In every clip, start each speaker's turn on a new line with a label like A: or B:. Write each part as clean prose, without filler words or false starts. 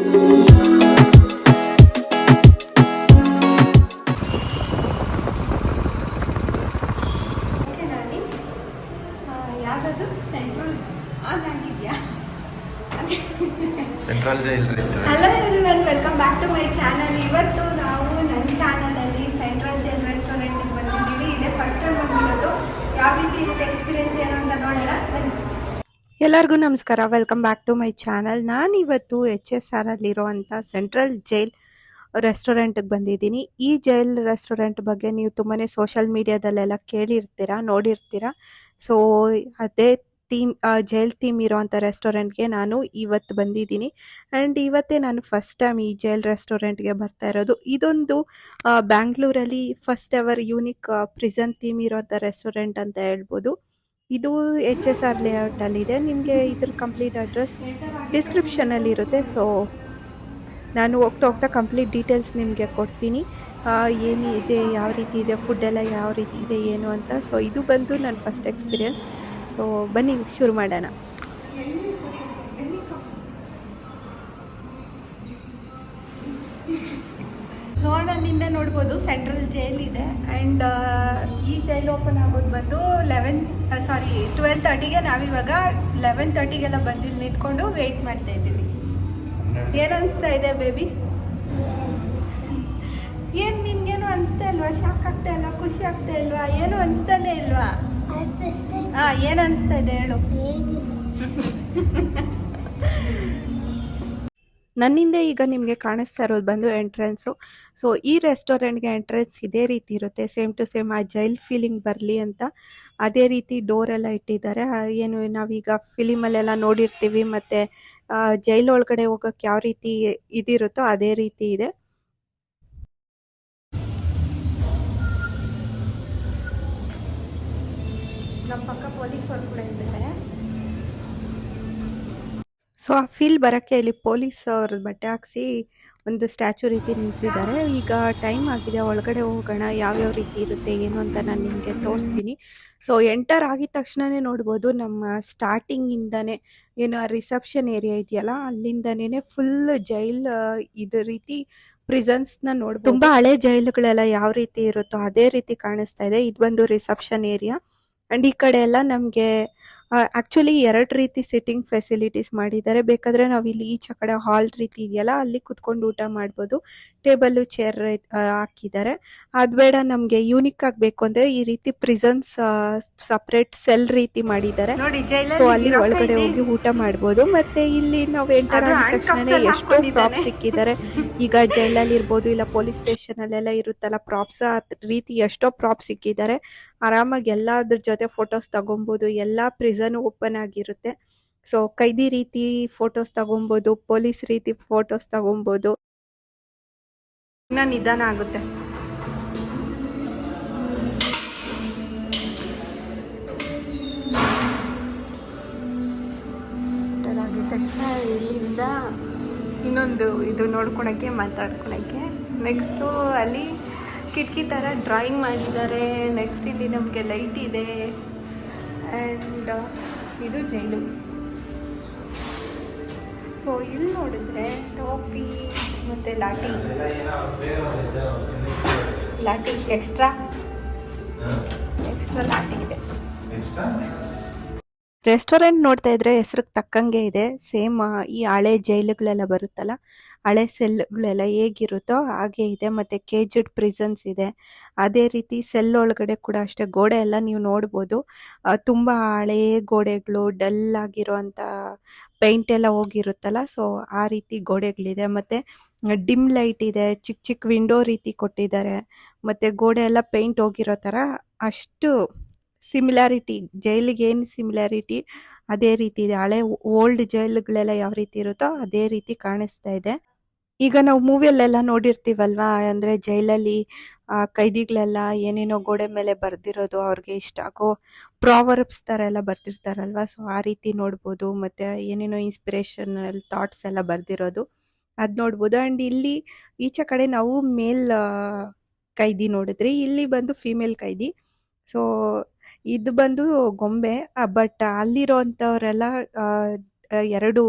A: ಯಾವ್ದು ಸೆಂಟ್ರಲ್ ಆಗಿದೆಯಾ?
B: Central jail restaurant.
A: Hello everyone, welcome back to my channel. ಇವತ್ತು ನಾವು ನನ್ನ ಚಾನಲಲ್ಲಿ ಸೆಂಟ್ರಲ್ ಜೈಲ್ ರೆಸ್ಟೋರೆಂಟಿಗೆ ಬಂದಿದ್ದೀವಿ. ಇದೇ ಫಸ್ಟ್ ಟೈಮ್ ಬಂದಿರೋದು. ಯಾವ ರೀತಿ ಇರುತ್ತೆ ಎಕ್ಸ್ಪೀರಿಯನ್ಸ್ ಏನು ಅಂತ ನೋಡೋಣ.
C: ಎಲ್ಲರಿಗೂ ನಮಸ್ಕಾರ, welcome back to my channel. ನಾನಿವತ್ತು HSR ಅಲ್ಲಿರುವಂಥ ಸೆಂಟ್ರಲ್ ಜೈಲ್ ರೆಸ್ಟೋರೆಂಟ್ಗೆ ಬಂದಿದ್ದೀನಿ. ಈ ಜೈಲ್ ರೆಸ್ಟೋರೆಂಟ್ ಬಗ್ಗೆ ನೀವು ತುಂಬಾ ಸೋಷಲ್ ಮೀಡಿಯಾದಲ್ಲೆಲ್ಲ ಕೇಳಿರ್ತೀರಾ, ನೋಡಿರ್ತೀರಾ. ಸೊ ಅದೇ ಜೈಲ್ ಥೀಮ್ ಇರೋವಂಥ ರೆಸ್ಟೋರೆಂಟ್ಗೆ ನಾನು ಇವತ್ತು ಬಂದಿದ್ದೀನಿ. ಆ್ಯಂಡ್ ಇವತ್ತೇ ನಾನು ಫಸ್ಟ್ ಟೈಮ್ ಈ ಜೈಲ್ ರೆಸ್ಟೋರೆಂಟ್ಗೆ ಬರ್ತಾ ಇರೋದು. ಇದೊಂದು ಬ್ಯಾಂಗ್ಳೂರಲ್ಲಿ first ever unique prison theme ಇರೋವಂಥ ರೆಸ್ಟೋರೆಂಟ್ ಅಂತ ಹೇಳ್ಬೋದು. ಇದು HSR ಲೇಔಟಲ್ಲಿದೆ. ನಿಮಗೆ ಇದ್ರ ಕಂಪ್ಲೀಟ್ ಅಡ್ರೆಸ್ ಡಿಸ್ಕ್ರಿಪ್ಷನಲ್ಲಿ ಇರುತ್ತೆ. ಸೊ ನಾನು ಹೋಗ್ತಾ ಕಂಪ್ಲೀಟ್ ಡೀಟೇಲ್ಸ್ ನಿಮಗೆ ಕೊಡ್ತೀನಿ. ಏನಿದೆ, ಯಾವ ರೀತಿ ಇದೆ, ಫುಡ್ಡೆಲ್ಲ ಯಾವ ರೀತಿ ಇದೆ ಏನು ಅಂತ. ಸೊ ಇದು ಬಂದು ನನ್ನ ಫಸ್ಟ್ ಎಕ್ಸ್ಪೀರಿಯನ್ಸ್. ಸೊ ಬನ್ನಿ ಶುರು ಮಾಡೋಣ.
A: ಸೊ ನನ್ನಿಂದ ನೋಡ್ಬೋದು ಸೆಂಟ್ರಲ್ ಜೈಲ್ ಇದೆ. ಆ್ಯಂಡ್ ಈ ಜೈಲ್ ಓಪನ್ ಆಗೋದು ಬಂದು 12:30ಗೆ. ನಾವಿವಾಗ 11:30ಗೆಲ್ಲ ಬಂದಿಲ್ಲಿ ನಿಂತ್ಕೊಂಡು ವೆಯ್ಟ್ ಮಾಡ್ತಾ ಇದ್ದೀವಿ. ಏನು ಅನಿಸ್ತಾ ಇದೆ ಬೇಬಿ? ಏನು ನಿನ್ಗೇನು ಅನಿಸ್ತಾ ಇಲ್ವಾ? ಶಾಕ್ ಆಗ್ತಾ ಇಲ್ಲ? ಖುಷಿ ಆಗ್ತಾ ಇಲ್ವಾ? ಏನು ಅನಿಸ್ತಾನೆ ಇಲ್ವಾ? ಏನು ಅನಿಸ್ತಾ ಇದೆ ಹೇಳು.
C: ನನ್ನಿಂದ ಈಗ ನಿಮಗೆ ಕಾಣಿಸ್ತಾ ಇರೋದು ಬಂದು ಎಂಟ್ರೆನ್ಸು. ಸೊ ಈ ರೆಸ್ಟೋರೆಂಟ್ಗೆ ಎಂಟ್ರೆನ್ಸ್ ಇದೇ ರೀತಿ ಇರುತ್ತೆ, ಸೇಮ್ ಟು ಸೇಮ್ ಆ ಜೈಲ್ ಫೀಲಿಂಗ್ ಬರಲಿ ಅಂತ ಅದೇ ರೀತಿ ಡೋರೆಲ್ಲ ಇಟ್ಟಿದ್ದಾರೆ. ಏನು ನಾವೀಗ ಫಿಲಿಮಲ್ಲೆಲ್ಲ ನೋಡಿರ್ತೀವಿ, ಮತ್ತು ಜೈಲ್ ಒಳಗಡೆ ಹೋಗೋಕ್ಕೆ ಯಾವ ರೀತಿ ಇದಿರುತ್ತೋ ಅದೇ ರೀತಿ ಇದೆ.
A: ನಮ್ಮ ಪಕ್ಕ ಪೊಲೀಸರು ಕೂಡ ಇದ್ದಾರೆ.
C: ಸೊ ಆ ಫೀಲ್ ಬರೋಕ್ಕೆ ಇಲ್ಲಿ ಪೊಲೀಸ್ ಅವ್ರ ಬಟ್ಟೆ ಹಾಕ್ಸಿ ಒಂದು ಸ್ಟ್ಯಾಚು ರೀತಿ ನಿಲ್ಲಿಸಿದ್ದಾರೆ. ಈಗ ಟೈಮ್ ಆಗಿದೆ, ಒಳಗಡೆ ಹೋಗೋಣ. ಯಾವ್ಯಾವ ರೀತಿ ಇರುತ್ತೆ ಏನು ಅಂತ ನಾನು ನಿಮಗೆ ತೋರಿಸ್ತೀನಿ. ಸೊ ಎಂಟರ್ ಆಗಿದ ತಕ್ಷಣವೇ ನೋಡ್ಬೋದು, ನಮ್ಮ ಸ್ಟಾರ್ಟಿಂಗಿಂದನೇ ಏನು ರಿಸೆಪ್ಷನ್ ಏರಿಯಾ ಇದೆಯಲ್ಲ ಅಲ್ಲಿಂದನೇ ಫುಲ್ ಜೈಲ್ ಇದು ರೀತಿ ಪ್ರಿಸನ್ಸ್ನ ನೋಡ್ಬೋದು. ತುಂಬ ಹಳೆ ಜೈಲುಗಳೆಲ್ಲ ಯಾವ ರೀತಿ ಇರುತ್ತೋ ಅದೇ ರೀತಿ ಕಾಣಿಸ್ತಾ ಇದೆ. ಇದು ಬಂದು ರಿಸೆಪ್ಷನ್ ಏರಿಯಾ. ಆ್ಯಂಡ್ ಈ ಕಡೆ ಎಲ್ಲ ನಮಗೆ ಆ್ಯಕ್ಚುಲಿ 2 ರೀತಿ ಸಿಟ್ಟಿಂಗ್ ಫೆಸಿಲಿಟೀಸ್ ಮಾಡಿದ್ದಾರೆ. ಬೇಕಾದರೆ ನಾವು ಇಲ್ಲಿ ಈಚೆ ಕಡೆ ಹಾಲ್ ರೀತಿ ಇದೆಯಲ್ಲ ಅಲ್ಲಿ ಕುತ್ಕೊಂಡು ಊಟ ಮಾಡ್ಬೋದು. ಟೇಬಲ್ಲು ಚೇರ್ ಹಾಕಿದ್ದಾರೆ. ಅದು ಬೇಡ ನಮಗೆ ಯೂನಿಕ್ ಆಗಬೇಕು ಅಂದರೆ ಈ ರೀತಿ ಪ್ರಿಸನ್ಸ್ ಸಪ್ರೇಟ್ ಸೆಲ್ ರೀತಿ ಮಾಡಿದ್ದಾರೆ. ಸೊ ಅಲ್ಲಿ ಒಳಗಡೆ ಹೋಗಿ ಊಟ ಮಾಡ್ಬೋದು. ಮತ್ತು ಇಲ್ಲಿ ನಾವು ಎಂಟರ್ ಆಗಿದ ತಕ್ಷಣ ಎಷ್ಟೋ ಪ್ರಾಪ್ಸ್ ಸಿಕ್ಕಿದ್ದಾರೆ. ಈಗ ಜೈಲಲ್ಲಿ ಇರ್ಬೋದು, ಇಲ್ಲ ಪೊಲೀಸ್ ಸ್ಟೇಷನಲ್ಲೆಲ್ಲ ಇರುತ್ತಲ್ಲ ಪ್ರಾಪ್ಸ್, ಆ ರೀತಿ ಎಷ್ಟೋ ಪ್ರಾಪ್ಸ್ ಸಿಕ್ಕಿದ್ದಾರೆ. ಆರಾಮಾಗಿ ಎಲ್ಲದ್ರ ಜೊತೆ ಫೋಟೋಸ್ ತಗೊಬೋದು. ಎಲ್ಲ ಪ್ರಿಸನ್ ಓಪನ್ ಆಗಿರುತ್ತೆ. ಸೊ ಕೈದಿ ರೀತಿ ಫೋಟೋಸ್ ತಗೊಬೋದು, ಪೊಲೀಸ್ ರೀತಿ ಫೋಟೋಸ್ ತಗೊಬೋದು. ಇನ್ನ ನಿಧಾನ ಆಗುತ್ತೆ. ಆಗಿದ ತಕ್ಷಣ ಇಲ್ಲಿಂದ ಇನ್ನೊಂದು ಇದು ನೋಡ್ಕೊಳಕ್ಕೆ, ಮಾತಾಡ್ಕೊಳಕ್ಕೆ. ನೆಕ್ಸ್ಟು ಅಲ್ಲಿ ಕಿಟಕಿ ಥರ ಡ್ರಾಯಿಂಗ್ ಮಾಡಿದ್ದಾರೆ. ನೆಕ್ಸ್ಟ್ ಇಲ್ಲಿ ನಮಗೆ ಲೈಟ್ ಇದೆ. ಆ್ಯಂಡ್ ಇದು ಜೈಲು. ಸೊ ಇಲ್ಲಿ ನೋಡಿದ್ರೆ ಟೋಪಿ ಮತ್ತು ಲಾಟಿ ಎಕ್ಸ್ಟ್ರಾ ಲಾಟಿ ಇದೆ. ರೆಸ್ಟೋರೆಂಟ್ ನೋಡ್ತಾ ಇದ್ರೆ ಹೆಸ್ರಿಗೆ ತಕ್ಕಂಗೆ ಇದೆ. ಸೇಮ್ ಈ ಹಳೆ ಜೈಲುಗಳೆಲ್ಲ ಬರುತ್ತಲ್ಲ, ಹಳೆ ಸೆಲ್ಗಳೆಲ್ಲ ಹೇಗಿರುತ್ತೋ ಹಾಗೆ ಇದೆ. ಮತ್ತು ಕೇಜ್ಡ್ ಪ್ರಿಸನ್ಸ್ ಇದೆ. ಅದೇ ರೀತಿ ಸೆಲ್ ಒಳಗಡೆ ಕೂಡ ಅಷ್ಟೇ ಗೋಡೆ ಎಲ್ಲ ನೀವು ನೋಡ್ಬೋದು. ತುಂಬ ಹಳೇ ಗೋಡೆಗಳು, ಡಲ್ ಆಗಿರೋವಂಥ ಪೇಂಟ್ ಎಲ್ಲ ಹೋಗಿರುತ್ತಲ್ಲ, ಸೊ ಆ ರೀತಿ ಗೋಡೆಗಳಿದೆ. ಮತ್ತು ಡಿಮ್ ಲೈಟ್ ಇದೆ, ಚಿಕ್ಕ ಚಿಕ್ಕ ವಿಂಡೋ ರೀತಿ ಕೊಟ್ಟಿದ್ದಾರೆ. ಮತ್ತು ಗೋಡೆ ಎಲ್ಲ ಪೇಂಟ್ ಹೋಗಿರೋ ಥರ ಅಷ್ಟು ಸಿಮಿಲಾರಿಟಿ, ಜೈಲಿಗೆ ಏನು ಸಿಮಿಲಾರಿಟಿ ಅದೇ ರೀತಿ ಇದೆ. ಹಳೆ ಓಲ್ಡ್ ಜೈಲುಗಳೆಲ್ಲ ಯಾವ ರೀತಿ ಇರುತ್ತೋ ಅದೇ ರೀತಿ ಕಾಣಿಸ್ತಾ ಇದೆ. ಈಗ ನಾವು ಮೂವಿಯಲ್ಲೆಲ್ಲ ನೋಡಿರ್ತೀವಲ್ವಾ, ಅಂದರೆ ಜೈಲಲ್ಲಿ ಕೈದಿಗಳೆಲ್ಲ ಏನೇನೋ ಗೋಡೆ ಮೇಲೆ ಬರೆದಿರೋದು, ಅವ್ರಿಗೆ ಇಷ್ಟ ಆಗೋ ಪ್ರಾವರ್ಬ್ಸ್ ಥರ ಎಲ್ಲ ಬರ್ತಿರ್ತಾರಲ್ವ. ಸೊ ಆ ರೀತಿ ನೋಡ್ಬೋದು. ಮತ್ತು ಏನೇನೋ ಇನ್ಸ್ಪಿರೇಷನಲ್ ಥಾಟ್ಸ್ ಎಲ್ಲ ಬರೆದಿರೋದು ಅದು ನೋಡ್ಬೋದು. ಆ್ಯಂಡ್ ಇಲ್ಲಿ ಈಚೆ ಕಡೆ ನಾವು ಮೇಲ್ ಕೈದಿ ನೋಡಿದ್ರಿ, ಇಲ್ಲಿ ಬಂದು ಫೀಮೇಲ್ ಕೈದಿ. ಸೊ ಇದು ಬಂದು ಗೊಂಬೆ. ಬಟ್ ಅಲ್ಲಿರೋ ಅಂಥವರೆಲ್ಲ ಎರಡು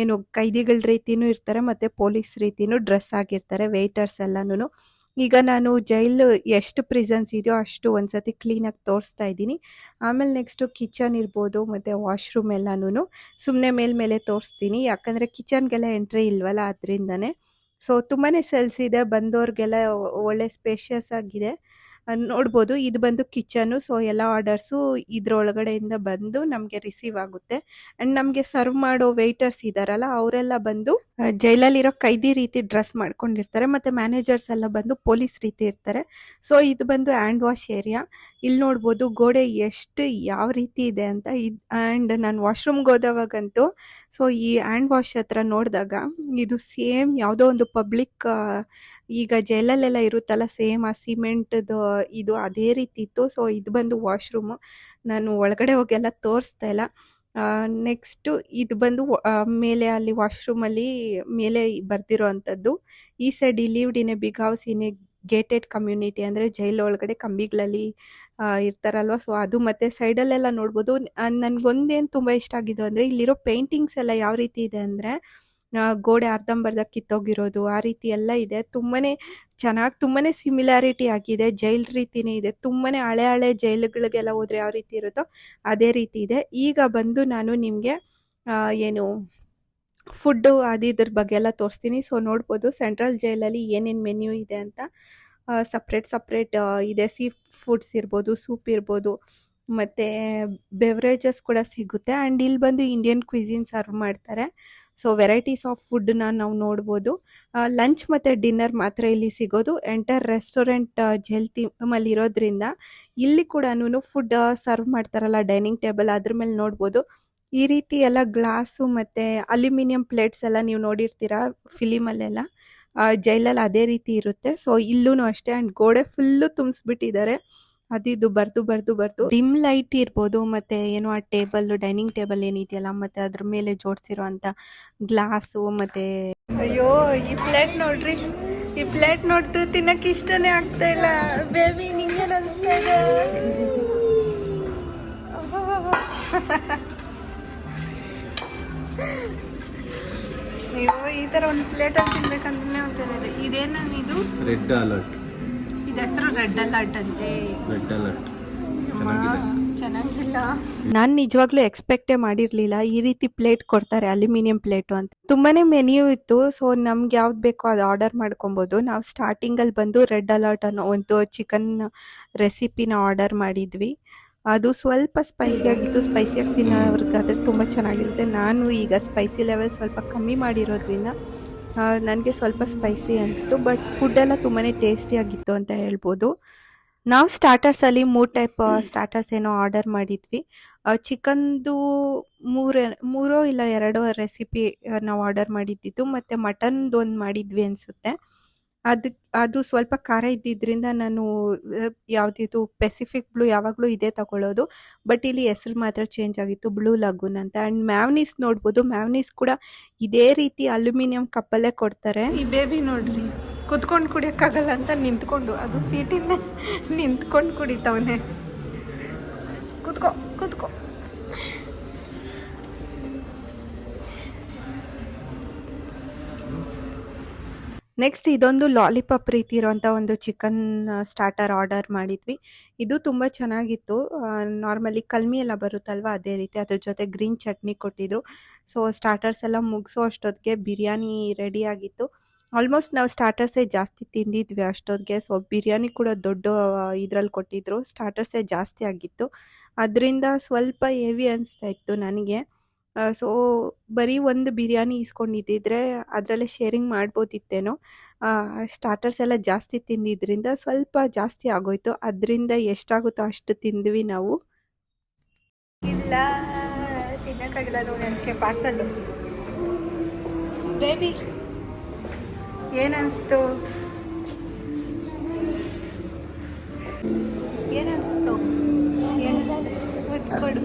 C: ಏನು ಕೈದಿಗಳ ರೀತಿನೂ ಇರ್ತಾರೆ ಮತ್ತು ಪೊಲೀಸ್ ರೀತಿನೂ ಡ್ರೆಸ್ ಆಗಿರ್ತಾರೆ ವೆಯ್ಟರ್ಸ್ ಎಲ್ಲನೂ. ಈಗ ನಾನು ಜೈಲು ಎಷ್ಟು ಪ್ರಿಸನ್ಸ್ ಇದೆಯೋ ಅಷ್ಟು ಒಂದ್ಸತಿ ಕ್ಲೀನಾಗಿ ತೋರಿಸ್ತಾ ಇದ್ದೀನಿ. ಆಮೇಲೆ ನೆಕ್ಸ್ಟು ಕಿಚನ್ ಇರ್ಬೋದು ಮತ್ತು ವಾಶ್ರೂಮ್ ಎಲ್ಲನೂ ಸುಮ್ಮನೆ ಮೇಲ್ಮೇಲೆ ತೋರಿಸ್ತೀನಿ, ಯಾಕಂದರೆ ಕಿಚನ್ಗೆಲ್ಲ ಎಂಟ್ರಿ ಇಲ್ವಲ್ಲ ಅದರಿಂದನೇ. ಸೊ ತುಂಬಾ ಸೆಲ್ಸ್ ಇದೆ, ಬಂದವ್ರಿಗೆಲ್ಲ ಒಳ್ಳೆ ಸ್ಪೇಷಿಯಸ್ ಆಗಿದೆ. ನೋಡ್ಬೋದು ಇದು ಬಂದು ಕಿಚನು. ಸೊ ಎಲ್ಲ ಆರ್ಡರ್ಸು ಇದ್ರೊಳಗಡೆಯಿಂದ ಬಂದು ನಮಗೆ ರಿಸೀವ್ ಆಗುತ್ತೆ. ಆ್ಯಂಡ್ ನಮಗೆ ಸರ್ವ್ ಮಾಡೋ ವೆಯ್ಟರ್ಸ್ ಇದ್ದಾರಲ್ಲ ಅವರೆಲ್ಲ ಬಂದು ಜೈಲಲ್ಲಿರೋ ಕೈದಿ ರೀತಿ ಡ್ರೆಸ್ ಮಾಡ್ಕೊಂಡಿರ್ತಾರೆ, ಮತ್ತು ಮ್ಯಾನೇಜರ್ಸ್ ಎಲ್ಲ ಬಂದು ಪೊಲೀಸ್ ರೀತಿ ಇರ್ತಾರೆ. ಸೊ ಇದು ಬಂದು ಹ್ಯಾಂಡ್ ವಾಶ್ ಏರಿಯಾ. ಇಲ್ಲಿ ನೋಡ್ಬೋದು ಗೋಡೆ ಎಷ್ಟು ಯಾವ ರೀತಿ ಇದೆ ಅಂತ. ಆ್ಯಂಡ್ ನಾನು ವಾಶ್ರೂಮ್ಗೆ ಹೋದವಾಗಂತೂ ಸೊ ಈ ಹ್ಯಾಂಡ್ ವಾಶ್ ಹತ್ರ ನೋಡಿದಾಗ ಇದು ಸೇಮ್ ಯಾವುದೋ ಒಂದು ಪಬ್ಲಿಕ್ ಈಗ ಜೈಲಲ್ಲೆಲ್ಲ ಇರುತ್ತಲ್ಲ ಸೇಮ್ ಆ ಸಿಮೆಂಟ್ದು ಇದು ಅದೇ ರೀತಿ ಇತ್ತು. ಸೊ ಇದು ಬಂದು ವಾಶ್ರೂಮು. ನಾನು ಒಳಗಡೆ ಹೋಗೆಲ್ಲ ತೋರಿಸ್ತಾ ಇಲ್ಲ. ನೆಕ್ಸ್ಟು ಇದು ಬಂದು ಮೇಲೆ ಅಲ್ಲಿ ವಾಶ್ರೂಮಲ್ಲಿ ಮೇಲೆ ಬರ್ದಿರೋ ಅಂಥದ್ದು. ಈ ಸೈಡ್ ಈ lived in a big house in a gated community, ಅಂದರೆ ಜೈಲ್ ಒಳಗಡೆ ಕಂಬಿಗಳಲ್ಲಿ ಇರ್ತಾರಲ್ವ. ಸೊ ಅದು ಮತ್ತು ಸೈಡಲ್ಲೆಲ್ಲ ನೋಡ್ಬೋದು. ನನಗೊಂದೇನು ತುಂಬ ಇಷ್ಟ ಆಗಿದ್ದು ಅಂದರೆ ಇಲ್ಲಿರೋ ಪೇಂಟಿಂಗ್ಸ್ ಎಲ್ಲ ಯಾವ ರೀತಿ ಇದೆ ಅಂದರೆ ಗೋಡೆ ಅರ್ಧಂಬರ್ಧ ಕಿತ್ತೋಗಿರೋದು ಆ ರೀತಿ ಎಲ್ಲ ಇದೆ. ತುಂಬಾ ಚೆನ್ನಾಗಿ ತುಂಬಾ ಸಿಮಿಲಾರಿಟಿ ಆಗಿದೆ, ಜೈಲ್ ರೀತಿನೇ ಇದೆ. ತುಂಬಾ ಹಳೆ ಜೈಲುಗಳಿಗೆಲ್ಲ ಹೋದರೆ ಯಾವ ರೀತಿ ಇರುತ್ತೋ ಅದೇ ರೀತಿ ಇದೆ. ಈಗ ಬಂದು ನಾನು ನಿಮಗೆ ಏನು ಫುಡ್ಡು ಇದ್ರ ಬಗ್ಗೆ ಎಲ್ಲ ತೋರಿಸ್ತೀನಿ. ಸೊ ನೋಡ್ಬೋದು ಸೆಂಟ್ರಲ್ ಜೈಲಲ್ಲಿ ಏನೇನು ಮೆನ್ಯೂ ಇದೆ ಅಂತ. ಸಪ್ರೇಟ್ ಇದೆ. ಸೀ ಫುಡ್ಸ್ ಇರ್ಬೋದು, ಸೂಪ್ ಇರ್ಬೋದು, ಮತ್ತು ಬೆವ್ರೇಜಸ್ ಕೂಡ ಸಿಗುತ್ತೆ. ಆ್ಯಂಡ್ ಇಲ್ಲಿ ಬಂದು ಇಂಡಿಯನ್ ಕ್ವಿಸಿನ್ ಸರ್ವ್ ಮಾಡ್ತಾರೆ. ಸೊ ವೆರೈಟೀಸ್ ಆಫ್ ಫುಡ್ನ ನಾವು ನೋಡ್ಬೋದು. ಲಂಚ್ ಮತ್ತು ಡಿನ್ನರ್ ಮಾತ್ರ ಇಲ್ಲಿ ಸಿಗೋದು. ಎಂಟರ್ ರೆಸ್ಟೋರೆಂಟ್ ಜೈಲ್ ಥೀಮಲ್ಲಿ ಇರೋದ್ರಿಂದ ಇಲ್ಲಿ ಕೂಡ ಫುಡ್ ಸರ್ವ್ ಮಾಡ್ತಾರಲ್ಲ ಡೈನಿಂಗ್ ಟೇಬಲ್ ಅದ್ರ ಮೇಲೆ ನೋಡ್ಬೋದು. ಈ ರೀತಿ ಎಲ್ಲ ಗ್ಲಾಸು ಮತ್ತು ಅಲ್ಯೂಮಿನಿಯಂ ಪ್ಲೇಟ್ಸ್ ಎಲ್ಲ ನೀವು ನೋಡಿರ್ತೀರ ಫಿಲಿಮಲ್ಲೆಲ್ಲ, ಜೈಲಲ್ಲಿ ಅದೇ ರೀತಿ ಇರುತ್ತೆ. ಸೊ ಇಲ್ಲೂ ಅಷ್ಟೇ. ಆ್ಯಂಡ್ ಗೋಡೆ ಫುಲ್ಲು ತುಂಬಿಸ್ಬಿಟ್ಟಿದ್ದಾರೆ. ಅದಿದು ಬರ್ದು ಡಿಮ್ ಲೈಟ್ ಇರ್ಬೋದು, ಮತ್ತು ಏನೋ ಆ ಟೇಬಲ್ ಡೈನಿಂಗ್ ಟೇಬಲ್ ಏನಿದೆಯಲ್ಲ ಮತ್ತು ಅದ್ರ ಮೇಲೆ ಜೋಡಿಸಿರೋ ಅಂಥ ಗ್ಲಾಸು ಮತ್ತು ಅಯ್ಯೋ ಈ ಪ್ಲೇಟ್ ನೋಡ್ರಿ, ಈ ಪ್ಲೇಟ್ ನೋಡಿದ್ರೆ ತಿನ್ನಕ್ಕೆ ಇಷ್ಟನೇ ಆಗ್ತಾ ಇಲ್ಲ. ಬೇಬಿ ನಿಂಗೇನು ಅನಿಸ್ತಾ ಇದೆ? ಅಯ್ಯೋ ಈ ಥರ ಒಂದು ಪ್ಲೇಟಲ್ಲಿ ತಿನ್ಬೇಕಂದ್ರೆ ಒಂಥರ ಇದೇನು ಇದು
B: ರೆಡ್ ಅಲರ್ಟ್,
A: ಇದು ಹೆಸರು ರೆಡ್ ಅಲರ್ಟ್ ಅಂತೆ.
B: ರೆಡ್ ಅಲರ್ಟ್
A: ಚೆನ್ನಾಗಿಲ್ಲ.
C: ನಾನು ನಿಜವಾಗ್ಲೂ ಎಕ್ಸ್ಪೆಕ್ಟೇ ಮಾಡಿರಲಿಲ್ಲ ಈ ರೀತಿ ಪ್ಲೇಟ್ ಕೊಡ್ತಾರೆ, ಅಲ್ಯೂಮಿನಿಯಂ ಪ್ಲೇಟು ಅಂತ. ತುಂಬಾ ಮೆನ್ಯೂ ಇತ್ತು. ಸೊ ನಮ್ಗೆ ಯಾವ್ದು ಬೇಕೋ ಅದು ಆರ್ಡರ್ ಮಾಡ್ಕೊಬೋದು. ನಾವು ಸ್ಟಾರ್ಟಿಂಗಲ್ಲಿ ಬಂದು ರೆಡ್ ಅಲರ್ಟ್ ಅನ್ನೋ ಒಂದು ಚಿಕನ್ ರೆಸಿಪಿನ ಆರ್ಡರ್ ಮಾಡಿದ್ವಿ. ಅದು ಸ್ವಲ್ಪ ಸ್ಪೈಸಿಯಾಗಿತ್ತು. ಸ್ಪೈಸಿಯಾಗಿ ತಿನ್ನೋರ್ಗಾದ್ರೆ ತುಂಬ ಚೆನ್ನಾಗಿರುತ್ತೆ. ನಾನು ಈಗ ಸ್ಪೈಸಿ ಲೆವೆಲ್ ಸ್ವಲ್ಪ ಕಮ್ಮಿ ಮಾಡಿರೋದ್ರಿಂದ ನನಗೆ ಸ್ವಲ್ಪ ಸ್ಪೈಸಿ ಅನಿಸ್ತು. ಬಟ್ ಫುಡ್ಡೆಲ್ಲ ತುಂಬಾ ಟೇಸ್ಟಿಯಾಗಿತ್ತು ಅಂತ ಹೇಳ್ಬೋದು. ನಾವು ಸ್ಟಾರ್ಟರ್ಸಲ್ಲಿ 3 ಟೈಪ್ ಸ್ಟಾರ್ಟರ್ಸ್ ಏನೋ ಆರ್ಡರ್ ಮಾಡಿದ್ವಿ. ಚಿಕನ್ದು 3 ಇಲ್ಲ 2 ರೆಸಿಪಿ ನಾವು ಆರ್ಡರ್ ಮಾಡಿದ್ದಿದ್ದು, ಮತ್ತು ಮಟನ್ದು ಒಂದು ಮಾಡಿದ್ವಿ ಅನಿಸುತ್ತೆ. ಅದು ಸ್ವಲ್ಪ ಖಾರ ಇದ್ದಿದ್ದರಿಂದ ನಾನು ಯಾವುದಿದು ಪೆಸಿಫಿಕ್ ಬ್ಲೂ ಯಾವಾಗಲೂ ಇದೇ ತಗೊಳ್ಳೋದು. ಬಟ್ ಇಲ್ಲಿ ಹೆಸರು ಮಾತ್ರ ಚೇಂಜ್ ಆಗಿತ್ತು, ಬ್ಲೂ ಲಗೂನ್ ಅಂತ. ಆ್ಯಂಡ್ ಮ್ಯಾವ್ನೀಸ್ ನೋಡ್ಬೋದು. ಮ್ಯಾವ್ನೀಸ್ ಕೂಡ ಇದೇ ರೀತಿ ಅಲ್ಯೂಮಿನಿಯಂ ಕಪ್ಪಲ್ಲೇ ಕೊಡ್ತಾರೆ. ಈ ಬೇಬಿ ನೋಡ್ರಿ ಕುತ್ಕೊಂಡು ಕುಡಿಯೋಕ್ಕಾಗಲ್ಲ ಅಂತ ನಿಂತ್ಕೊಂಡು, ಅದು ಸೀಟಿಂದ ನಿಂತ್ಕೊಂಡು ಕುಡಿತವನೆ. ಕೂತ್ಕೋ. ನೆಕ್ಸ್ಟ್ ಇದೊಂದು ಲಾಲಿಪಾಪ್ ರೀತಿ ಇರೋಂಥ ಒಂದು ಚಿಕನ್ ಸ್ಟಾರ್ಟರ್ ಆರ್ಡರ್ ಮಾಡಿದ್ವಿ. ಇದು ತುಂಬ ಚೆನ್ನಾಗಿತ್ತು. ನಾರ್ಮಲಿ ಕಲ್ಮಿ ಎಲ್ಲ ಬರುತ್ತಲ್ವ ಅದೇ ರೀತಿ, ಅದ್ರ ಜೊತೆ ಗ್ರೀನ್ ಚಟ್ನಿ ಕೊಟ್ಟಿದ್ರು. ಸೊ ಸ್ಟಾರ್ಟರ್ಸ್ ಎಲ್ಲ ಮುಗಿಸೋ ಅಷ್ಟೊತ್ತಿಗೆ ಬಿರಿಯಾನಿ ರೆಡಿ ಆಗಿತ್ತು. ಆಲ್ಮೋಸ್ಟ್ ನಾವು ಸ್ಟಾರ್ಟರ್ಸೇ ಜಾಸ್ತಿ ತಿಂದಿದ್ವಿ ಅಷ್ಟೊತ್ತಿಗೆ. ಸೊ ಬಿರಿಯಾನಿ ಕೂಡ ದೊಡ್ಡ ಇದರಲ್ಲಿ ಕೊಟ್ಟಿದ್ರು, ಸ್ಟಾರ್ಟರ್ಸೇ ಜಾಸ್ತಿ ಆಗಿತ್ತು. ಅದರಿಂದ ಸ್ವಲ್ಪ ಹೆವಿ ಅನಿಸ್ತಾ ಇತ್ತು ನನಗೆ. ಸೊ ಬರೀ ಒಂದು ಬಿರಿಯಾನಿ ಇಸ್ಕೊಂಡಿದ್ದಿದ್ರೆ ಅದರಲ್ಲೇ ಶೇರಿಂಗ್ ಮಾಡ್ಬೋದಿತ್ತೇನೋ. ಸ್ಟಾರ್ಟರ್ಸ್ ಎಲ್ಲ ಜಾಸ್ತಿ ತಿಂದಿದ್ರಿಂದ ಸ್ವಲ್ಪ ಜಾಸ್ತಿ ಆಗೋಯ್ತು. ಅದರಿಂದ ಎಷ್ಟಾಗುತ್ತೋ ಅಷ್ಟು ತಿಂದ್ವಿ ನಾವು. ಇಲ್ಲ ತಿನ್ನೋಕ್ಕಾಗಿಲ್ಲ ನೋಡಿ, ಅದಕ್ಕೆ ಪಾರ್ಸಲ್ಲು. ಬೇಬಿ ಏನನ್ನಿಸ್ತು? ಕೊಡು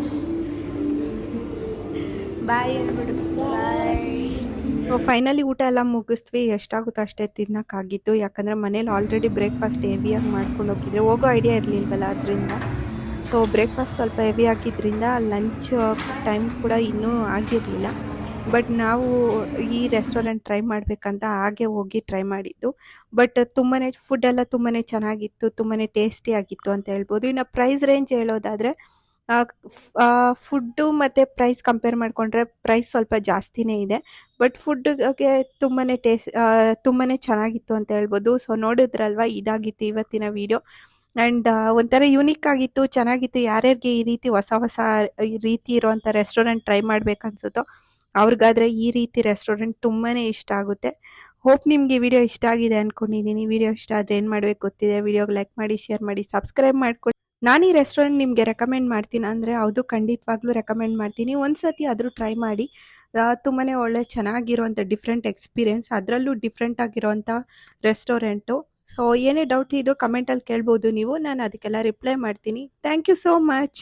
C: ಬಾಯ್ ಹೇಳ್ಬಿಡು. ಫೈನಲಿ ಊಟ ಎಲ್ಲ ಮುಗಿಸ್ತೀವಿ. ಎಷ್ಟಾಗುತ್ತೋ ಅಷ್ಟೇ ತಿನ್ನೋಕ್ಕಾಗಿತ್ತು, ಯಾಕಂದರೆ ಮನೇಲಿ ಆಲ್ರೆಡಿ ಬ್ರೇಕ್ಫಾಸ್ಟ್ ಹೆವಿಯಾಗಿ ಮಾಡ್ಕೊಂಡು ಹೋಗಿದ್ರೆ ಹೋಗೋ ಐಡಿಯಾ ಇರಲಿಲ್ವಲ್ಲ ಅದರಿಂದ. ಸೊ ಬ್ರೇಕ್ಫಾಸ್ಟ್ ಸ್ವಲ್ಪ ಹೆವಿ ಆಗಿದ್ದರಿಂದ ಲಂಚ್ ಟೈಮ್ ಕೂಡ ಇನ್ನೂ ಆಗಿರಲಿಲ್ಲ. ಬಟ್ ನಾವು ಈ ರೆಸ್ಟೋರೆಂಟ್ ಟ್ರೈ ಮಾಡಬೇಕಂತ ಹಾಗೆ ಹೋಗಿ ಟ್ರೈ ಮಾಡಿದ್ದು. ಬಟ್ ತುಂಬಾ ಫುಡ್ಡೆಲ್ಲ ತುಂಬಾ ಚೆನ್ನಾಗಿತ್ತು, ತುಂಬಾ ಟೇಸ್ಟಿಯಾಗಿತ್ತು ಅಂತ ಹೇಳ್ಬೋದು. ಇನ್ನು ಪ್ರೈಸ್ ರೇಂಜ್ ಹೇಳೋದಾದರೆ ಫುಡ್ಡು ಮತ್ತು ಪ್ರೈಸ್ ಕಂಪೇರ್ ಮಾಡಿಕೊಂಡ್ರೆ ಪ್ರೈಸ್ ಸ್ವಲ್ಪ ಜಾಸ್ತಿನೇ ಇದೆ. ಬಟ್ ಫುಡ್ಡುಗೆ ತುಂಬಾ ಚೆನ್ನಾಗಿತ್ತು ಅಂತ ಹೇಳ್ಬೋದು. ಸೊ ನೋಡಿದ್ರಲ್ವ, ಇದಾಗಿತ್ತು ಇವತ್ತಿನ ವಿಡಿಯೋ. ಆ್ಯಂಡ್ ಒಂಥರ ಯೂನಿಕ್ ಆಗಿತ್ತು, ಚೆನ್ನಾಗಿತ್ತು. ಯಾರ್ಯಾರಿಗೆ ಈ ರೀತಿ ಹೊಸ ಹೊಸ ಈ ರೀತಿ ಇರೋವಂಥ ರೆಸ್ಟೋರೆಂಟ್ ಟ್ರೈ ಮಾಡ್ಬೇಕನ್ಸುತ್ತೋ ಅವ್ರಿಗಾದರೆ ಈ ರೀತಿ ರೆಸ್ಟೋರೆಂಟ್ ತುಂಬಾ ಇಷ್ಟ ಆಗುತ್ತೆ. ಹೋಪ್ ನಿಮಗೆ ಈ ವಿಡಿಯೋ ಇಷ್ಟ ಆಗಿದೆ ಅಂದ್ಕೊಂಡಿದ್ದೀನಿ. ವಿಡಿಯೋ ಇಷ್ಟ ಆದರೆ ಏನು ಮಾಡಬೇಕು ಗೊತ್ತಿದೆ, ವಿಡಿಯೋಗೆ ಲೈಕ್ ಮಾಡಿ, ಶೇರ್ ಮಾಡಿ, ಸಬ್ಸ್ಕ್ರೈಬ್ ಮಾಡ್ಕೊಳ್ಳಿ. ನಾನು ಈ ರೆಸ್ಟೋರೆಂಟ್ ನಿಮಗೆ ರೆಕಮೆಂಡ್ ಮಾಡ್ತೀನಿ ಅಂದರೆ ಹೌದು, ಖಂಡಿತವಾಗ್ಲೂ ರೆಕಮೆಂಡ್ ಮಾಡ್ತೀನಿ. ಒಂದು ಸತಿ ಆದರೂ ಟ್ರೈ ಮಾಡಿ. ತುಂಬಾ ಒಳ್ಳೆ ಚೆನ್ನಾಗಿರೋವಂಥ ಡಿಫ್ರೆಂಟ್ ಎಕ್ಸ್ಪೀರಿಯೆನ್ಸ್, ಅದರಲ್ಲೂ ಡಿಫ್ರೆಂಟ್ ಆಗಿರೋವಂಥ ರೆಸ್ಟೋರೆಂಟು. ಸೊ ಏನೇ ಡೌಟ್ ಇದ್ದರೂ ಕಮೆಂಟಲ್ಲಿ ಕೇಳ್ಬೋದು ನೀವು, ನಾನು ಅದಕ್ಕೆಲ್ಲ ರಿಪ್ಲೈ ಮಾಡ್ತೀನಿ. Thank you so much.